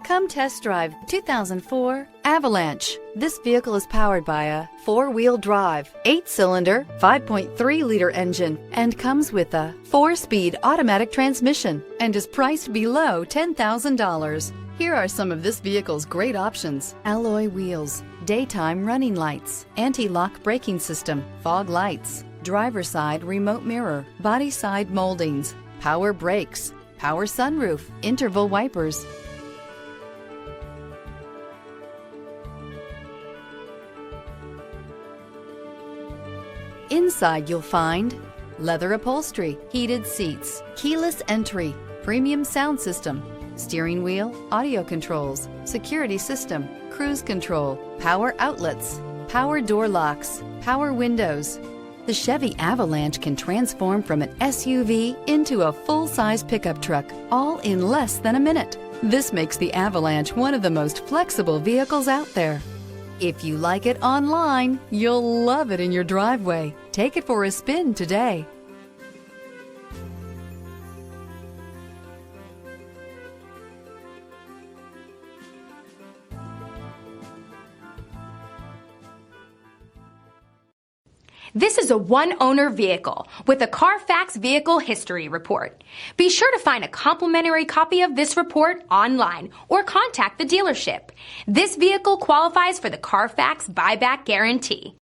Come test drive 2004 Avalanche. This vehicle is powered by a 4-wheel drive, 8-cylinder, 5.3-liter engine and comes with a 4-speed automatic transmission and is priced below $10,000. Here are some of this vehicle's great options: alloy wheels, daytime running lights, anti-lock braking system, fog lights, driver's side remote mirror, body side moldings, power brakes, power sunroof, interval wipers. Inside you'll find leather upholstery, heated seats, keyless entry, premium sound system, steering wheel audio controls, security system, cruise control, power outlets, power door locks, power windows. The Chevy Avalanche can transform from an SUV into a full-size pickup truck, all in less than a minute. This makes the Avalanche one of the most flexible vehicles out there. If you like it online, you'll love it in your driveway. Take it for a spin today. This is a one-owner vehicle with a Carfax Vehicle History Report. Be sure to find a complimentary copy of this report online or contact the dealership. This vehicle qualifies for the Carfax Buyback Guarantee.